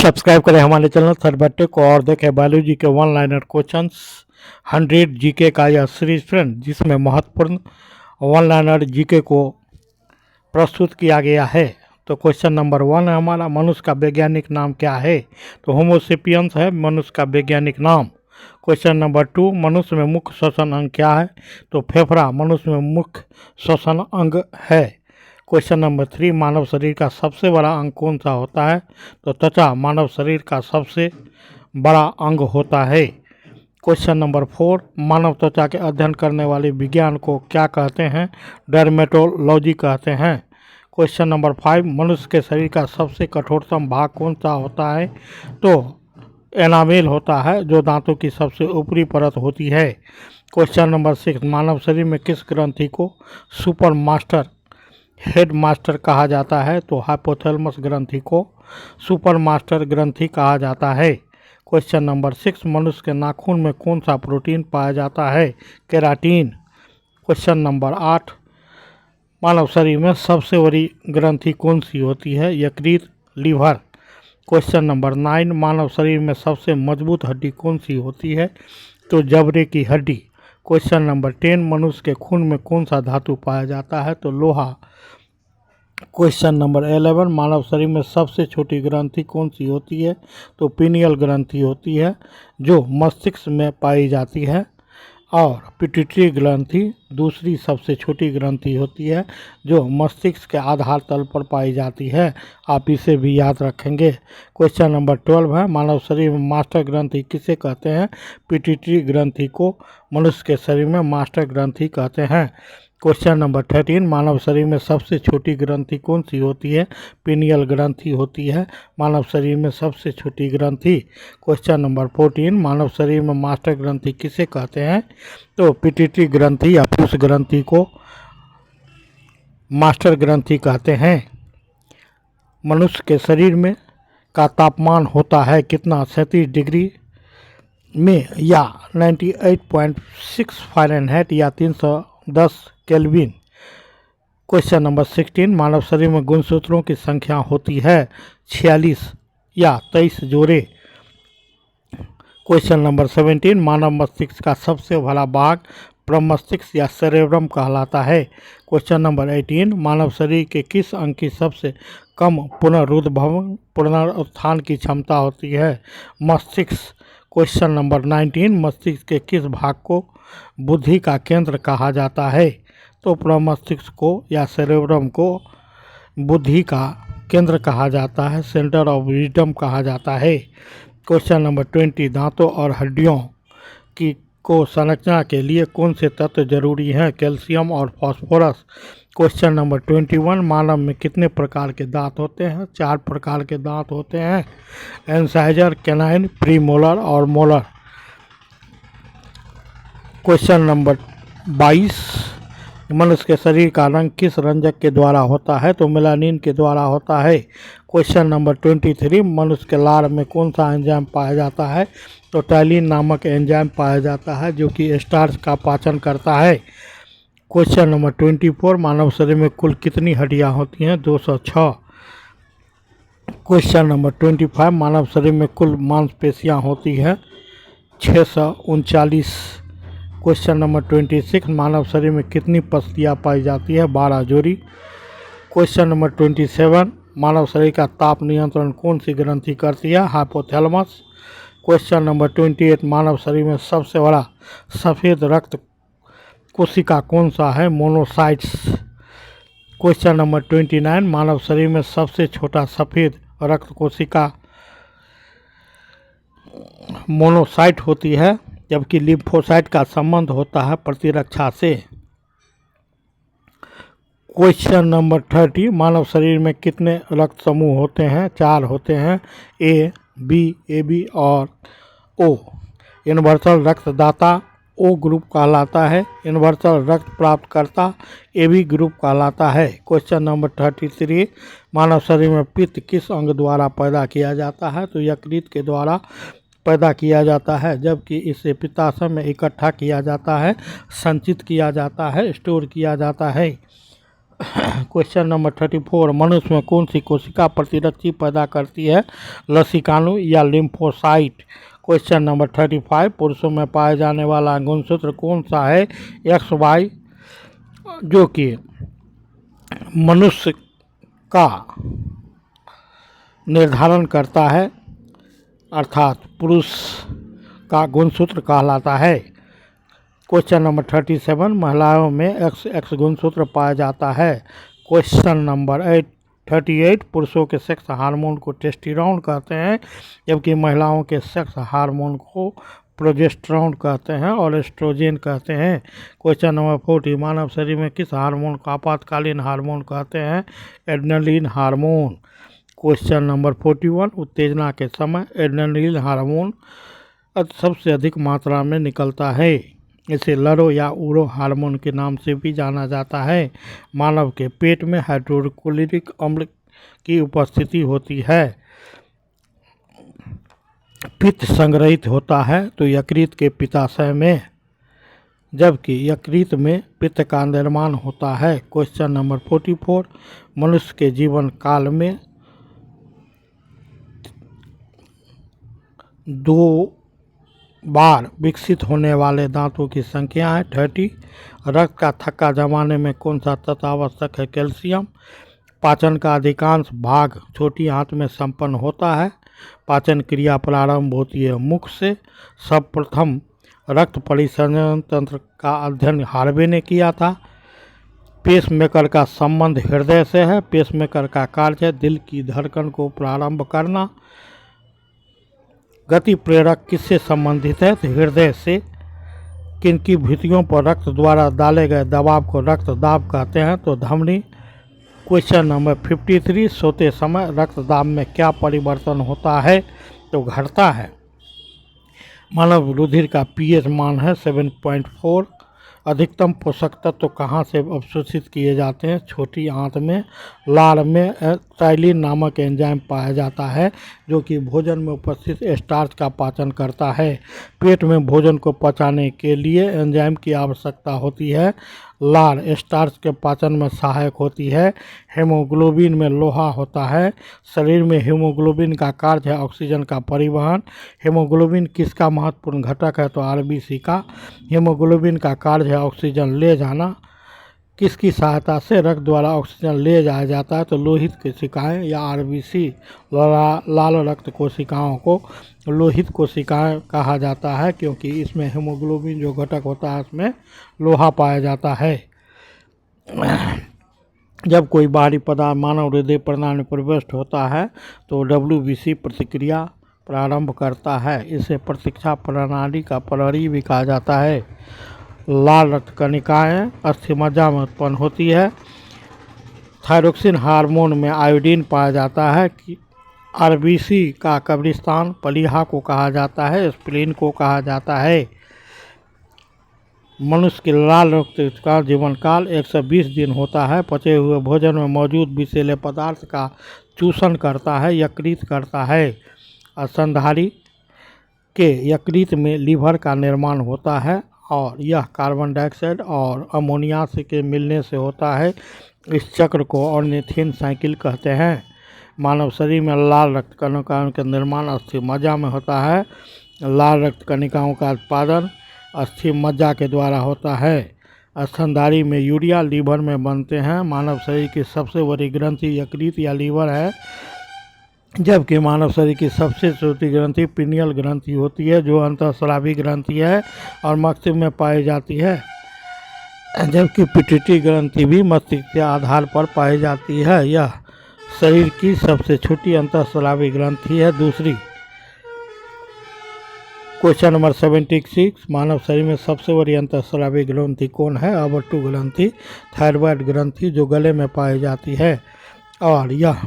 Subscribe करें हमारे channel third को और देखें बायोलॉजी के वन लाइनर क्वेश्चंस 100 जीके का यह सीरीज फ्रेंड, जिसमें महत्वपूर्ण वन लाइनर जीके को प्रस्तुत किया गया है। तो क्वेश्चन नंबर 1 है हमारा, मनुष्य का वैज्ञानिक नाम क्या है? तो होमोसेपियंस है मनुष्य का वैज्ञानिक नाम। क्वेश्चन नंबर 2, मनुष्य में मुख्य श्वसन अंग क्या है? तो फेफड़ा मनुष्य में मुख्य श्वसन अंग है। क्वेश्चन नंबर 3, मानव शरीर का सबसे बड़ा अंग कौन सा होता है? तो त्वचा मानव शरीर का सबसे बड़ा अंग होता है। क्वेश्चन नंबर 4, मानव त्वचा के अध्ययन करने वाले विज्ञान को क्या कहते हैं? डर्मेटोलॉजी कहते हैं। क्वेश्चन नंबर 5, मनुष्य के शरीर का सबसे कठोरतम भाग कौन सा होता है? तो एनामेल होता है, जो दांतों की सबसे ऊपरी परत होती है। क्वेश्चन नंबर 6, मानव शरीर में किस ग्रंथि को सुपर मास्टर हेड मास्टर कहा जाता है? तो हाइपोथैलेमस ग्रंथि को सुपर मास्टर ग्रंथि कहा जाता है। क्वेश्चन नंबर 6, मनुष्य के नाखून में कौन सा प्रोटीन पाया जाता है? केराटिन। क्वेश्चन नंबर 8, मानव शरीर में सबसे बड़ी ग्रंथि कौन सी होती है? यकृत, लीवर। क्वेश्चन नंबर 9, मानव शरीर में सबसे मजबूत हड्डी कौन सी होती है? तो जबड़े की हड्डी। क्वेश्चन नंबर 10, मनुष्य के खून में कौन सा धातु पाया जाता है? तो लोहा। क्वेश्चन नंबर 11, मानव शरीर में सबसे छोटी ग्रंथि कौन सी होती है? तो पीनियल ग्रंथि होती है, जो मस्तिष्क में पाई जाती है। और पिट्यूटरी ग्रंथि दूसरी सबसे छोटी ग्रंथि होती है, जो मस्तिष्क के आधार तल पर पाई जाती है। आप इसे भी याद रखेंगे। क्वेश्चन नंबर 12 है, मानव शरीर में मास्टर ग्रंथि किसे कहते हैं? पिट्यूटरी ग्रंथि को मनुष्य के शरीर में मास्टर ग्रंथि कहते हैं। क्वेश्चन नंबर 13, मानव शरीर में सबसे छोटी ग्रंथि कौन सी होती है? पीनियल ग्रंथि होती है, मानव शरीर में सबसे छोटी ग्रंथि। क्वेश्चन नंबर 14, मानव शरीर में मास्टर ग्रंथि किसे कहते हैं? तो पिट्यूटरी ग्रंथि या पुष ग्रंथि को मास्टर ग्रंथि कहते हैं। मनुष्य के शरीर में का तापमान होता है कितना? 37 डिग्री में या 98.6 फ़ारेनहाइट या 310 केल्विन। क्वेश्चन नंबर 16, मानव शरीर में गुणसूत्रों की संख्या होती है 46 या 23 जोड़े। क्वेश्चन नंबर 17, मानव मस्तिष्क का सबसे बड़ा भाग प्रमस्तिष्क या सेरेब्रम कहलाता है। क्वेश्चन नंबर 18, मानव शरीर के किस अंग की सबसे कम पुनरुत्थान की क्षमता होती है? मस्तिष्क। क्वेश्चन नंबर 19, मस्तिष्क के किस भाग को बुद्धि का केंद्र कहा जाता है? तो प्रमस्तिष्क को या सेरेब्रम को बुद्धि का केंद्र कहा जाता है, सेंटर ऑफ विजडम कहा जाता है। क्वेश्चन नंबर 20, दांतों और हड्डियों की को संरचना के लिए कौन से तत्व जरूरी हैं? कैल्शियम और फास्फोरस। क्वेश्चन नंबर 21, मानव में कितने प्रकार के दांत होते हैं? 4 प्रकार के दांत होते हैं, इंसाइजर, कैनाइन, प्रीमोलर और मोलर। क्वेश्चन नंबर 22, मनुष्य के शरीर का रंग किस रंजक के द्वारा होता है? तो मेलानिन के द्वारा होता है। क्वेश्चन नंबर 23, मनुष्य के लार में कौन सा एंजाइम पाया जाता है? तो टैलिन नामक एंजाइम पाया जाता है, जो कि स्टार्च का पाचन करता है। क्वेश्चन नंबर 24, मानव शरीर में कुल कितनी हड्डियां होती हैं? 206। क्वेश्चन नंबर 25, मानव शरीर में कुल मांसपेशियां होती हैं 639। क्वेश्चन नंबर 26, मानव शरीर में कितनी पसलियाँ पाई जाती है? 12 जोड़ी। क्वेश्चन नंबर 27, मानव शरीर का ताप नियंत्रण कौन सी ग्रंथि करती है? हाइपोथैलेमस। क्वेश्चन नंबर 28, मानव शरीर में सबसे बड़ा सफ़ेद रक्त कोशिका कौन सा है? मोनोसाइट्स। क्वेश्चन नंबर 29, मानव शरीर में सबसे छोटा सफ़ेद रक्त कोशिका मोनोसाइट होती है, जबकि लिम्फोसाइट का संबंध होता है प्रतिरक्षा से। क्वेश्चन नंबर 30, मानव शरीर में कितने रक्त समूह होते हैं? 4 होते हैं, ए, बी, AB और O। यूनिवर्सल रक्तदाता O ग्रुप कहलाता है, यूनिवर्सल रक्त प्राप्तकर्ता AB ग्रुप कहलाता है। क्वेश्चन नंबर 33, मानव शरीर में पित्त किस अंग द्वारा पैदा किया जाता है? तो यकृत के द्वारा पैदा किया जाता है, जबकि इसे पित्ताशय में इकट्ठा किया जाता है, संचित किया जाता है, स्टोर किया जाता है। क्वेश्चन नंबर 34, मनुष्य में कौन सी कोशिका प्रतिरक्षी पैदा करती है, लसीकाणु या लिम्फोसाइट। क्वेश्चन नंबर 35, पुरुषों में पाए जाने वाला गुणसूत्र कौन सा है, XY, जो कि मनुष्य का निर्धारण करता है, अर्थात पुरुष का गुणसूत्र कहलाता है। क्वेश्चन नंबर 37, महिलाओं में XX गुणसूत्र पाया जाता है। क्वेश्चन नंबर 38, पुरुषों के सेक्स हार्मोन को टेस्टोस्टेरोन कहते हैं, जबकि महिलाओं के सेक्स हार्मोन को प्रोजेस्टेरोन कहते हैं और एस्ट्रोजन कहते हैं। क्वेश्चन नंबर 40, मानव शरीर में किस हार्मोन को आपातकालीन हार्मोन कहते हैं, एड्रेनलिन हार्मोन। क्वेश्चन नंबर 41, उत्तेजना के समय एड्रेनलिन हार्मोन सबसे अधिक मात्रा में निकलता है, इसे लरो या उरो हार्मोन के नाम से भी जाना जाता है। मानव के पेट में हाइड्रोक्लोरिक अम्ल की उपस्थिति होती है। पित्त संग्रहित होता है तो यकृत के पित्ताशय में, जबकि यकृत में पित्त का निर्माण होता है। क्वेश्चन नंबर 44, मनुष्य के जीवन काल में 2 बार विकसित होने वाले दांतों की संख्या है 30। रक्त का थक्का जमाने में कौन सा तत्व आवश्यक है, कैल्शियम। पाचन का अधिकांश भाग छोटी आंत में संपन्न होता है। पाचन क्रिया प्रारंभ होती है मुख से। सर्वप्रथम रक्त परिसंचरण तंत्र का अध्ययन हार्वे ने किया था। पेसमेकर का संबंध हृदय से है। पेसमेकर का कार्य है दिल की धड़कन को प्रारंभ करना। गति प्रेरक किससे संबंधित है, तो हृदय से। किनकी भित्तियों पर रक्त द्वारा डाले गए दबाव को रक्त दाब कहते हैं, तो धमनी। क्वेश्चन नंबर 53, सोते समय रक्तदाब में क्या परिवर्तन होता है, तो घटता है। मानव रुधिर का पीएच मान है 7.4। अधिकतम पोषक तत्व कहाँ से अवशोषित किए जाते हैं, छोटी आंत में। लार में टाइलिन नामक एंजाइम पाया जाता है जो कि भोजन में उपस्थित स्टार्च का पाचन करता है। पेट में भोजन को पचाने के लिए एंजाइम की आवश्यकता होती है। लार स्टार्च के पाचन में सहायक होती है। हेमोग्लोबिन में लोहा होता है। शरीर में हीमोग्लोबिन का कार्य है ऑक्सीजन का परिवहन। हेमोग्लोबिन किसका महत्वपूर्ण घटक है, तो आरबीसी का। हीमोग्लोबिन का कार्य है ऑक्सीजन ले जाना। किसकी सहायता से रक्त द्वारा ऑक्सीजन ले जाया जाता है, तो लोहित कोशिकाएं या आरबीसी। लाल रक्त कोशिकाओं को लोहित कोशिकाएं कहा जाता है क्योंकि इसमें हीमोग्लोबिन जो घटक होता है उसमें लोहा पाया जाता है। जब कोई बाहरी पदार्थ मानव हृदय प्रणाली में प्रविष्ट होता है तो WBC प्रतिक्रिया प्रारंभ करता है। इसे प्रतीक्षा प्रणाली का प्रहरी भी कहा जाता है। लाल रक्त कणिकाएँ अस्थिमज्जा में उत्पन्न होती है। थायरोक्सिन हार्मोन में आयोडीन पाया जाता है कि आरबीसी का कब्रिस्तान प्लीहा को कहा जाता है, स्प्लीन को कहा जाता है। मनुष्य के लाल रक्त का जीवन काल 120 दिन होता है। पचे हुए भोजन में मौजूद विषैले पदार्थ का चूषण करता है, यकृत करता है। स्तनधारी के यकृत में लीवर का निर्माण होता है और यह कार्बन डाइऑक्साइड और अमोनिया से के मिलने से होता है। इस चक्र को ऑर्निथिन साइकिल कहते हैं। मानव शरीर में लाल रक्त कणिकाओं का निर्माण अस्थिमज्जा में होता है। लाल रक्त कणिकाओं का उत्पादन अस्थिमज्जा के द्वारा होता है। स्तनधारी में यूरिया लीवर में बनते हैं। मानव शरीर की सबसे बड़ी ग्रंथि यकृत या लीवर है, जबकि मानव शरीर की सबसे छोटी ग्रंथि पिनियल ग्रंथि होती है जो अंतःस्रावी ग्रंथि है और मस्तिष्क में पाई जाती है, जबकि पिट्यूटरी ग्रंथि भी मस्तिष्क के आधार पर पाई जाती है। यह शरीर की सबसे छोटी अंतःस्रावी ग्रंथि है। दूसरी। क्वेश्चन नंबर 76, मानव शरीर में सबसे बड़ी अंतःस्रावी ग्रंथि कौन है, अबट्टू ग्रंथि, थायराइड ग्रंथि जो गले में पाई जाती है और यह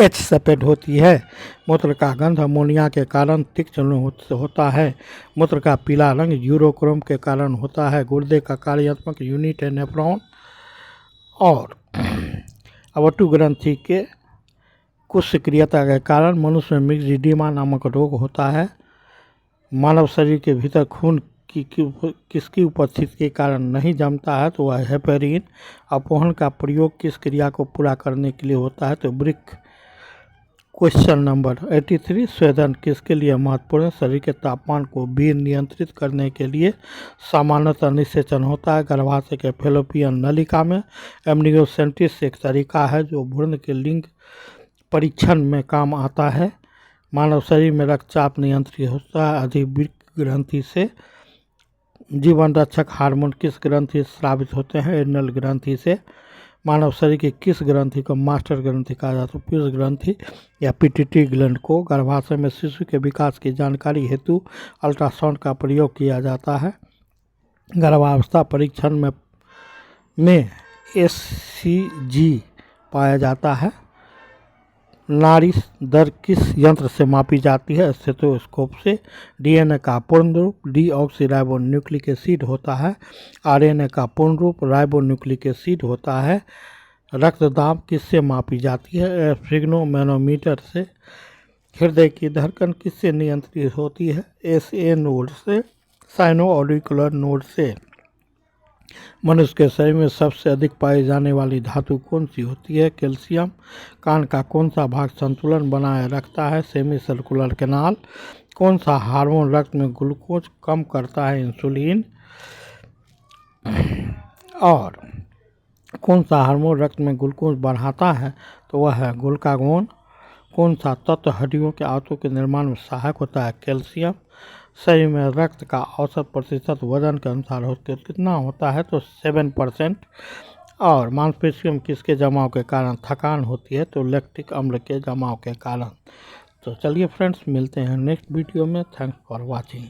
H सफेद होती है। मूत्र का गंध अमोनिया के कारण तीक्ष्ण होता है। मूत्र का पीला रंग यूरोक्रोम के कारण होता है। गुर्दे का कार्यात्मक यूनिट है नेफ्रॉन। और अबट्टू ग्रंथि के कुछ सक्रियता के कारण मनुष्य में मिक्सइडीमा नामक रोग होता है। मानव शरीर के भीतर खून किसकी उपस्थिति के कारण नहीं जमता है तो वह हेपेरिन। अपहरण का प्रयोग किस क्रिया को पूरा करने के लिए होता है तो ब्रिक। क्वेश्चन नंबर 83, स्वेदन किसके लिए महत्वपूर्ण है? शरीर के तापमान को भी नियंत्रित करने के लिए सामान्यतः निषेचन होता है गर्भाशय के फैलोपियन नलिका में। एमनियोसेंटेसिस एक तरीका है जो भ्रूण के लिंग परीक्षण में काम आता है। मानव शरीर में रक्तचाप नियंत्रित होता है अधिवृक्क ग्रंथि से। जीवन रक्षक हार्मोन किस ग्रंथि से स्रावित होते हैं? एड्रिनल ग्रंथि से। मानव शरीर की किस ग्रंथि को मास्टर ग्रंथि कहा जाता है? पीयूष ग्रंथि या पिट्यूटरी ग्लैंड को। गर्भाशय में शिशु के विकास की जानकारी हेतु अल्ट्रासाउंड का प्रयोग किया जाता है। गर्भावस्था परीक्षण में एससीजी पाया जाता है। नाड़ी दर किस यंत्र से मापी जाती है? स्टेथोस्कोप से। डीएनए का पूर्ण रूप डीऑक्सी न्यूक्लिक एसिड होता है। आरएनए का पूर्ण रूप राइबोन्यूक्लिक एसिड होता है। रक्तदाब किससे मापी जाती है? एस्फिग्नोमैनोमीटर से। हृदय की धड़कन किससे नियंत्रित होती है? एसए नोड से, साइनोऑडिकुलर नोड से। मनुष्य के शरीर में सबसे अधिक पाई जाने वाली धातु कौन सी होती है? कैल्शियम। कान का कौन सा भाग संतुलन बनाए रखता है? Semi circular canal. कौन सा हार्मोन रक्त में ग्लूकोज कम करता है? इंसुलिन। और कौन सा हार्मोन रक्त में ग्लूकोज बढ़ाता है तो वह है ग्लूकागोन। कौन सा तत्व हड्डियों के आंतों के निर्माण में सहायक होता है? कैल्शियम। शरीर में रक्त का औसत प्रतिशत वजन के अनुसार कितना होता है तो 7%। और मांसपेशियों में किसके जमाव के कारण थकान होती है तो लैक्टिक अम्ल के जमाव के कारण। तो चलिए फ्रेंड्स, मिलते हैं नेक्स्ट वीडियो में। Thanks for watching.